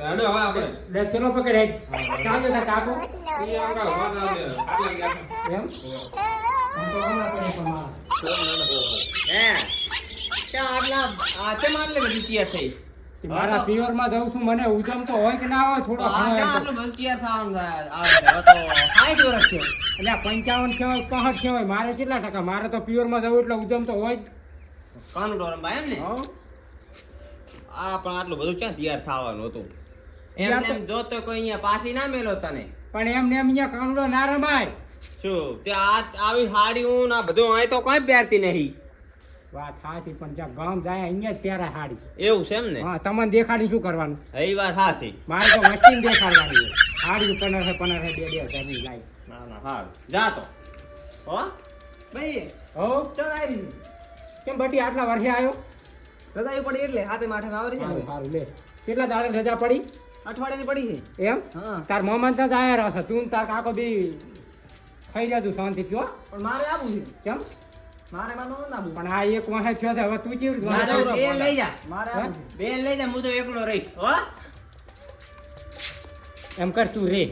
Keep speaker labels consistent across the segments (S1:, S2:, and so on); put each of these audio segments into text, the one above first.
S1: હેડો હવે આપણે
S2: લે ચલો પકડ હેડ ચાલ જતા કાકો
S1: ઈ આવડા વાત આવે આટલા ગયા
S2: એમ હું તો હમણાં પડે પણ મારા
S3: હે ક્યાં આટલા ચમ આટલી બધી તૈયાર થઈ
S2: મારા પિયર માં જઉં છું મને ઉજમ તો હોય કે ના હોય થોડો ઘણો એમ તો.
S3: આટલું બધું તૈયાર થવાનું આવે હવે તો 60 વર્ષ થયો
S2: એટલે આ 55 કહેવાય 65 કહેવાય મારે કેટલા ટકા મારે તો પિયર માં જવું એટલે ઉજમ તો હોય જ.
S3: કાનુડો રમવા એમ ને
S2: હો.
S3: આ પણ આટલું બધું ક્યાં તૈયાર થવાનું હતું એમ
S2: તૈયાર
S3: ને એમ જોતો કોઈ અહીંયા પાછી ના મેલો તને
S2: પણ એમને એમ અહીંયા કાનુડો ના રમાય.
S3: શું તે આ આવી હાડીઓ ના બધું અહીં તો કોઈ પહેરતી નહીં
S2: વાત સાચી પણ જ્યાં ગામ જાય અહીંયા જ પહેરાય હાડી.
S3: એવું છે એમ ને
S2: હા તમને દેખાડી શું કરવાનું
S3: એ વાત સાચી
S2: મારે તો મસ્તીને દેખાડવાની હોય. હાડી 1500 2,000 ની લાઈ.
S3: ના ના હા જા તો હો ભાઈ
S2: હો
S3: ચાલ આવી
S2: કેમ બટી આટલા વર્ષે આવ્યો?
S3: રજા પડી એટલે હાથે માથે આવરી
S2: સારું સારું લે કેટલા દાડે રજા પડી?
S3: અઠવાડિયાની પડી છે
S2: એમ
S3: હા
S2: તાર મામા તો આયા રહેશે તું ને તાર કાકો બી ખાઈ રહ્યા તું શાંતિથી હો.
S3: પણ મારે આવું છે
S2: કેમ
S3: મારે માનો ના આવું
S2: પણ આ એક વાહે થયો છે હવે તું કેવી રીતે
S3: મારે
S2: વાંધો
S3: બે
S2: પડે?
S3: લઈ જા મારે આવું છે. બે લઈ જા હું તો એકલો રહીશ હો
S2: એમ કર તું રે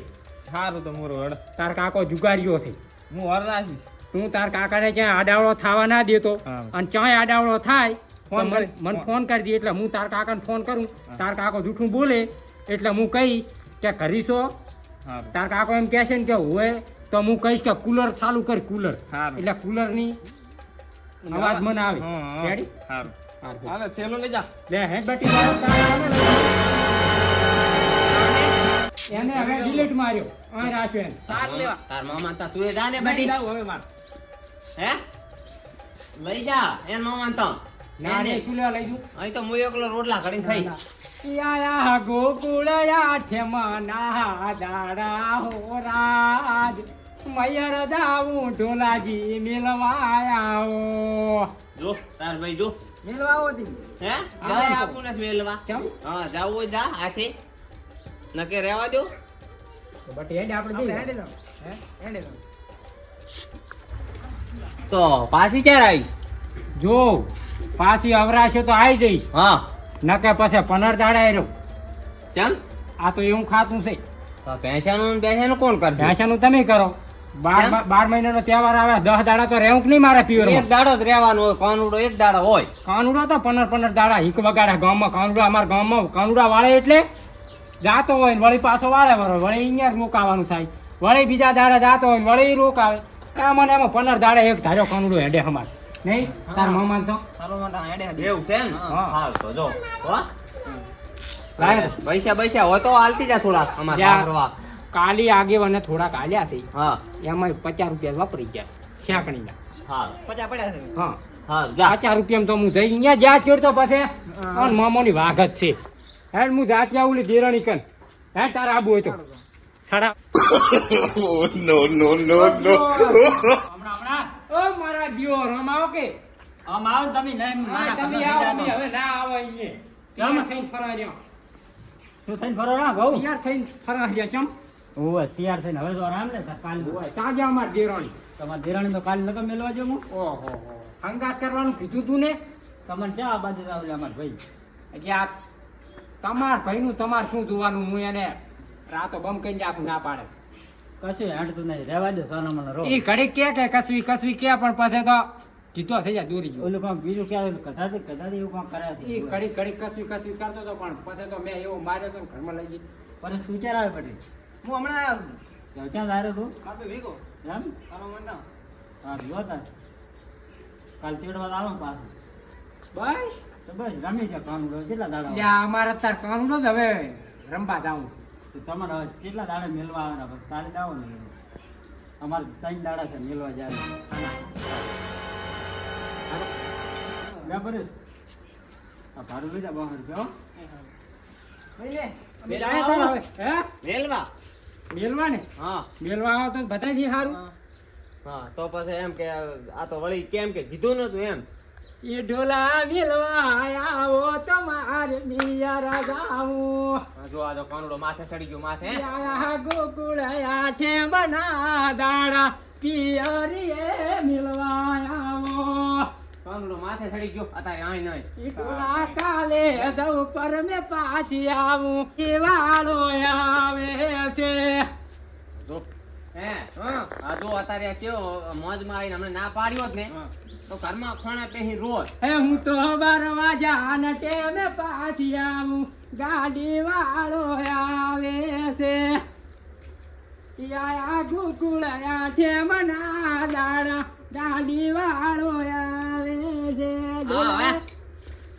S1: સારું તો મોરો હેડ
S2: તાર કાકો જુગાર્યો છે
S1: હું હર રાખીશ
S2: તું તાર કાકાને ક્યાં આડાવડો થવા ના દેતો
S1: હા.
S2: અને ક્યાંય આડાવડો થાય ફોન
S1: તો મને-
S2: મને ફોન કરી દે એટલે હું તાર કાકાને ફોન કરું તાર કાકો જૂઠું બોલે એટલે હું કહીશ કે કરીશો
S1: સારું
S2: તાર કાકો એમ કહે છે ને કે હોય તો હું કહીશ કે કુલર ચાલુ કર કુલર
S1: સારું.
S2: એટલે કુલરની અવાજ મને આવે
S1: હા, હા.
S2: રેડી
S1: સારું
S2: હારું.
S1: હાલે થેલો લઈ જા
S2: લે હે બટી એને હવે ડિલીટ માર્યો અહીં રાખ્યો એને
S1: સાત લેવા
S3: તાર મામા તા તું જા ને
S2: નહીં
S3: બડી
S2: જાઉં હવે માર
S3: હે લઈ જા એન મામા તા
S2: ના રે શું લેવા લઈ જઉં
S3: અહીં તો હું એકલો રોટલા ઘડીને ખાઈ
S2: યા ગોકુળયા ઠેમના દાડા હો રાજ મયર જાવું ઢોલાજી મિલવાયા હો
S3: જો તાર ભાઈ જો
S2: મિલવા આવો દી
S3: હે
S2: હા,
S3: જાય
S2: તો.
S3: આપું ને મેલવા
S2: કેમ
S3: હા જાવું હોય જા હાથે નકે રહેવા દો
S2: બટ હેડ આપણે જઈએ હે હેડ
S3: તો પાછી ચાર આવી
S2: જો પાછી અવરાશે તો આવી જઈ
S3: હા
S2: નકે પછી 15 દાડા રહ્યો
S3: ચમ
S2: આ તો એવું ખાતું છે
S3: તો પૈસાનું ને બેસાનું કોણ કરશે
S2: ભાષાનું તમે કરો
S3: કેમ?
S2: 12 મહિનાનો તહેવાર આવે 10 દાડા તો રહેવું કે નહીં મારા
S3: એક
S2: પિયરમાં
S3: દાડો જ રહેવાનું હોય કાનુડો એક દાડો હોય
S2: કાનુડો તો 15 દાડા હિક વગાડે ગામમાં કાનુડો અમારા ગામમાં કાનુડા વાળે એટલે જાતો હોય ને વળી પાછો વાળે વળે વળી અહીંયા જ રોકાવાનું થાય વળી બીજા દાડા જાતો હોય ને વળી રોકાવે મને એમાં 15 દાડે એક ધાર્યો કાનુડો હેડે અમાર નહીં તાર મામા તો
S3: એવું છે ને
S2: હા.
S3: હા તો જો હો
S2: લાય.
S3: પૈસા હોય તો હાલતી જા થોડા અમારે
S2: જ્યાં-
S3: વાપરવા.
S2: કાલી આગેવાને થોડાક આલ્યા છે
S3: હા
S2: એમાં 50 રૂપિયા વાપરી ગયા શેકણીના
S3: હા
S2: હા
S3: હા જા
S2: 50 રૂપિયામાં તો હું જઈ અહીંયા જ્યાં ચડતો પછી અને મામોની વાઘ જ છે હેડ હું જાતી આવું લી દેરાણી કન હે તારે આબુ હોય તો સાડા હમણાં ઓ મારા દિયો રમાવો કે હા, તમે આવો અમે હવે ના આવો અહીંયા તૈયાર થઈને ફરવા જાઓ તૈયાર થઈને ફરવા જાઓ ચમ
S4: તૈયાર થઈને હવે તો આરામ ને કાલ
S2: હોય ત્યાં ગયા અમાર દેરાણી
S4: તમારે દેરાણી તો કાલ નતો મેલવા જો હું
S2: ઓહો હંગાત કરવાનું કીધું તું ને
S4: તમને ક્યાં આ બાજુ આવલે અમાર ભાઈ
S2: એટલે આ તમાર ભાઈનું તમારે શું જોવાનું હું એને રાતો બમ કઈ આખું ના પાડે
S4: કશું હેડતું નહીં રહેવા દે સોનામાં રો
S2: એ ઘડી કે કસવી કે પણ પછી તો જીતો થઈ જાય દોરી ગયો
S4: ઓલું કામ બીજું ક્યાં કદાથી એવું કામ કરે
S2: એ
S4: છે
S2: ઘડી કસવી કરતો હતો પણ પછી તો મેં એવો માર્યો તો ને ઘરમાં લઈ ગઈ
S4: પર વિચાર આવે પડી
S3: હું હમણાં આવ્યો
S4: ક્યાં આવ્યો તું
S3: આપણે ભેગો
S4: એમ
S3: તારો મંડા
S4: હા જો તાર કાલ તેડવા આવો ને પાછું
S2: બસ
S4: તો બસ રમી જા કામ કેટલા દાડા
S2: એટલે આ અમારે તાર કાનુડો જ હવે રમવા જાઉં
S4: તો તમારે હવે કેટલા દાડા મેલવા આવવાના બસ કાલે જાઓ ને અમારે 3 દાડા છે મેલવા જાય બરાબર આ ભાડું લઈ જા 12 રૂપિયા હો.
S2: હે
S3: મેલવા
S2: મેલવા ને
S3: હા
S2: મેલવા આવો તો બધાથી સારું
S3: હા તો પછી એમ કે આ તો વળી કેમ કે કીધું નતું એમ
S2: એ ઢોલા મેલવા આવો તમારે મિયા રાજાઓ
S3: જો આ તો કાનુડો માથે ચડી ગયો માથે
S2: યા ગોકુળ આઠે બના દાડા પિયરીએ મિલવા આવો
S3: કાનુડો માથે ચડી ગયો અત્યારે આય નહીં.
S2: ઈકલા કાલે જઉં પર મેં પાછી આવું એ વાળો આવે છે.
S3: જો હે
S1: હા
S3: આ જો અત્યારે કેવો મોજમાં આવીને હમણાં ના પાડ્યો જ ને તો ઘરમાં ખોણા પેહી રોજ
S2: હે હું તો બરવા જાન ટેમે પાછી આવું ગાડી વાળો આવે છે. યા ગોકુળયા છે મના દાડા ગાડી વાળો આવે છે.
S3: હા હવે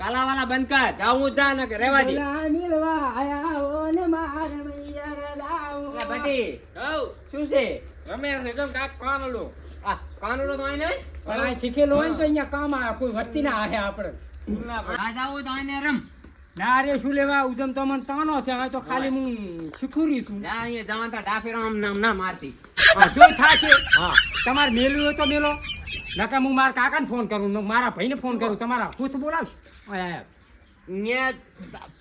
S3: કાલાવાલા બંધ કર જાવું જા ને કે રેવા દે.
S2: ડોલા મિલવા આયા ને માર મૈયર લાવું.
S3: લે બટી
S1: હઉ
S3: શું છે
S1: રમે છે કેમ કાક કાનડો
S3: આ કાનુડો તો આય નહીં
S2: પણ આ શીખેલો હોય ને તો અહીંયા કામ આવે કોઈ વસ્તી ના આહે આપણે.
S3: આ જાવું તો આને રમ
S2: ના રે શું લેવા ઉજમ તો મને તાનો છે આ તો ખાલી હું શીખુરી છું.
S3: જા અહીંયા જવા તો ડાફેરો આમ નામ ના મારતી
S2: જો થાશે
S3: હા
S2: તમારે મેલું હોય તો મેલો નકર હું મારા કાકાને ફોન કરું ને મારા ભાઈને ફોન કરું તમારા ખુશ બોલાવશ
S3: ન્યા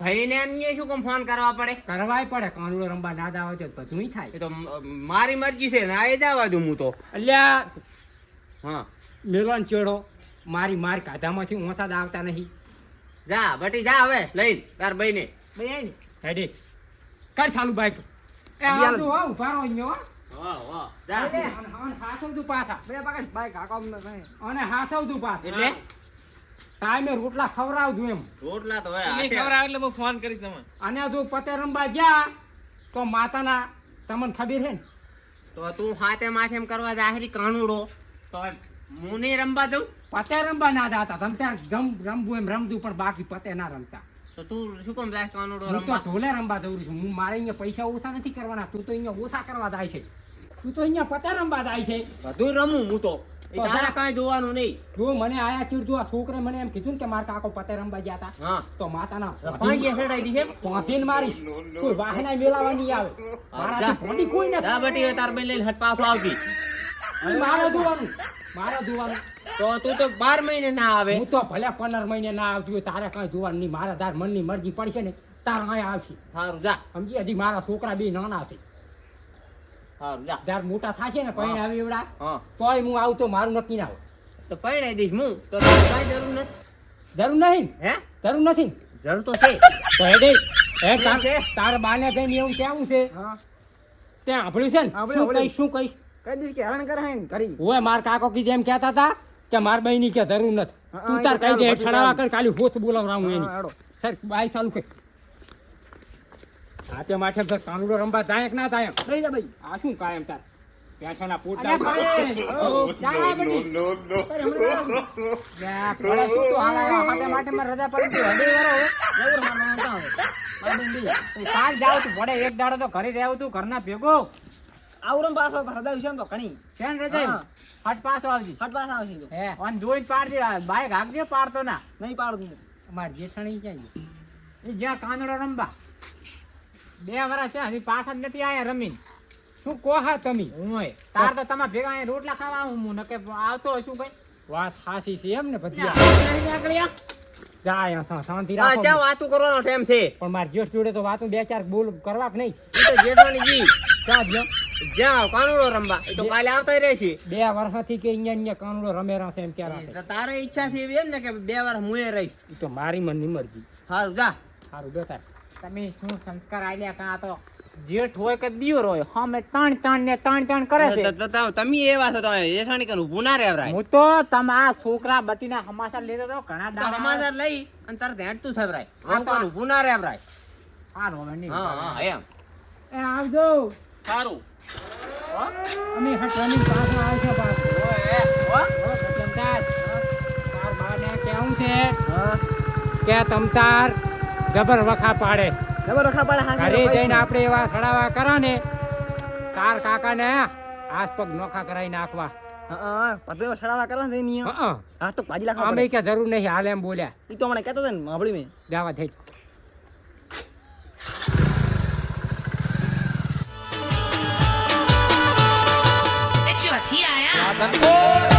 S3: ભાઈને ને શું કેમ ફોન કરવા પડે
S2: કરવાય પડે કાનુડો રંબા ના દાવા તો બધું થાય.
S3: એ તો મારી મરજી છે ને આ એ જવા દઉં હું તો
S2: અલ્યા
S3: હા
S2: મેલોન ચેડો મારી કાધામાંથી ઓછા આવતા નહીં.
S3: જા બટી જા હવે લઈને તાર ભાઈને
S2: હેડે કર ચાલુ બાઈક એ આવજો હો ઉભા રહો અહીંયા હો.
S3: વાહ વાહ જા
S2: અને હાથવતું પાછા અને હાથવતું પાછા
S3: એટલે
S2: ટાઈમે રોટલા ખવડાવજો એમ.
S3: રોટલા તો હવે
S1: નહીં
S3: હાથે.
S1: ખબર આવે એટલે હું ફોન કરીશ તમને
S2: અને જો પતે રંબા જા તો માતાના તમને ખબર છે ને
S3: તો તું હાથે માથે એમ કરવા જાહેરી કાનુડો તો હું નહીં રમવા દઉં
S2: પતે રંબા ના જાતા તમે ત્યાં રમવું એમ રમતું પણ બાકી પતે ના રમતા.
S3: તો તું શું કેમ જાય કાનુડો
S2: હું તો
S3: રમવા
S2: ઢોલે રમવા જઉં છું. હું મારે અહીંયા પૈસા ઓછા નથી કરવાના. તું તો અહીંયા ઓછા કરવા જાય છે. તું તો અહીંયા પતે રમવા જાય છે.
S3: બધું રમું હું તો એ તારા કાંઈ જોવાનું નહીં
S2: જો મને આયા ચીડતું આ છોકરે મને એમ કીધું ને કે મારા કાકો પતે રમવા ગયા હતા
S3: હા
S2: તો માતાના
S3: પાંચે સડાઈ દીધે
S2: પોંધીને મારીશ. કોઈ વાહના મેલાવા નહીં આવે. મારાથી ભોંડી કોઈ નથી.
S3: જા બટી હવે તાર બેન લઈને હટ પાછો આવતી
S2: મારે જોવાનું
S3: તો તું તો 12 મહિને ના આવે
S2: હું તો ભલે 15 મહિને ના આવતી હોય તારે કઈ જોવાનું નહીં. મારા તાર મનની મરજી પડશે ને તાર અહીંયા આવશે.
S3: સારું જા
S2: સમજી હજી મારા છોકરા બે નાના છે.
S3: સારું જા
S2: ત્યારે મોટા થશે ને પૈણે આવી એવડા
S3: હા
S2: તોય હું આવું તો મારું નક્કી ના હોય.
S3: તો પરણાઈ દઈશ હું તો તારે કાંઈ જરૂર નથી
S2: જરૂર નહીં
S3: હે
S2: જરૂર નથી
S3: જરૂર તો છે
S2: તો હેડે હે
S3: છે.
S2: તાર બાને કઈ એવું કેવું છે ત્યાં સાંભળ્યું છે ને શું કહીશ ઓય માર કાકો કીધે એમ કહેતા હતા કે માર બહેની કે જરૂર નથી. તું તાર કહી દે છડાવા કર ખાલી હોત બોલાવરાવું એની સર બાઈ ચાલુ કર હાથે માથે સર કાનુડો રંબા જાય કે ના જાય લઈ જા ભાઈ આ શું કાયમ તાર પેછાના પોટ એક દાડો તો ઘરે રહેવું તું ઘરના ભેગો
S5: આવરમ પાછો ભરદા વિશે તો ઘણી
S2: શેન રજાઈ હટ પાછો આવજી
S5: હટ પાછા આવશે તો
S2: હે ઓન જોઈન પાડ દે બાઈક હાકજે પાડતો ના
S5: નહીં પાડું
S2: અમાર જેઠાણી ક્યાં છે એ જ્યાં કાનડો રંબા 2 વર્ષ છે હજી પાછા જ નથી આયા રમીન શું કોહા તમે હું તાર તો તમારા ભેગા અહીંયા રોટલા ખાવા આવું હું નકે આવતો હોય શું કઈ વાત હાસી છે એમ ને પછી જાય શાંતિ
S3: હા
S2: રાખો
S3: ચા વાતું કરવાનો ટાઈમ છે
S2: પણ માર જેઠ જોડે તો વાતું 2-4 બોલ કરવા કે નહીં
S3: ઈ તો જેઠાણી જી
S2: ક્યાં જ્યો
S3: જાઓ કાનુડો રમવા એ તો કાલે આવતા રહેશે
S2: 2 વર્ષથી કે અહીંયા કાનુડો રમેરા છે એમ ક્યાં છે
S3: તો તારે ઈચ્છા છે એવી એમ ને કે 2 વાર હું એ રહીશ
S2: ઈ તો મારી મનની મરજી
S3: સારું જા
S2: સારું બેટા તમે શું સંસ્કાર આલ્યા કાં તો જેઠ હોય કે દિયોર હોય હમે ત્રણ કરે છે
S3: તમે એવા છો તમે જેઠાણી કે ઊભું ના રહેવરાય
S2: હું તો તમારા છોકરા બટીના સમાચાર લેતો તો ઘણા દાડા
S3: સમાચાર લઈ અને તારે ધ્યાન થવરાય
S2: હા,
S3: આવું કોણ ઊભું ના રહેવરાય
S2: સારું હવે નહીં
S3: હા હા એમ
S2: એ આવજો
S3: સારું હો?
S2: અમે હટવાની પાછા આવજો પાછું
S3: ઓય, હો?
S2: તાર બાને કેવું છે કે તમતાર જબર વખા પાડે
S5: જબર રખા પાડે
S2: ઘરે જઈને આપણે એવા સડાવા કરા ને તાર કાકાને હાથ પગ નોખા કરાવી નાખવા
S5: હા પદે સડાવા કરવા છે નિયમ
S2: હા
S5: હા તો પાજી લાખવા
S2: અમે કે જરૂર નહીં હાલ એમ બોલ્યા
S5: ઈ તો મને કહેતો હતો ને માબળી મે
S2: જવા થઈ
S6: ચોથી આયા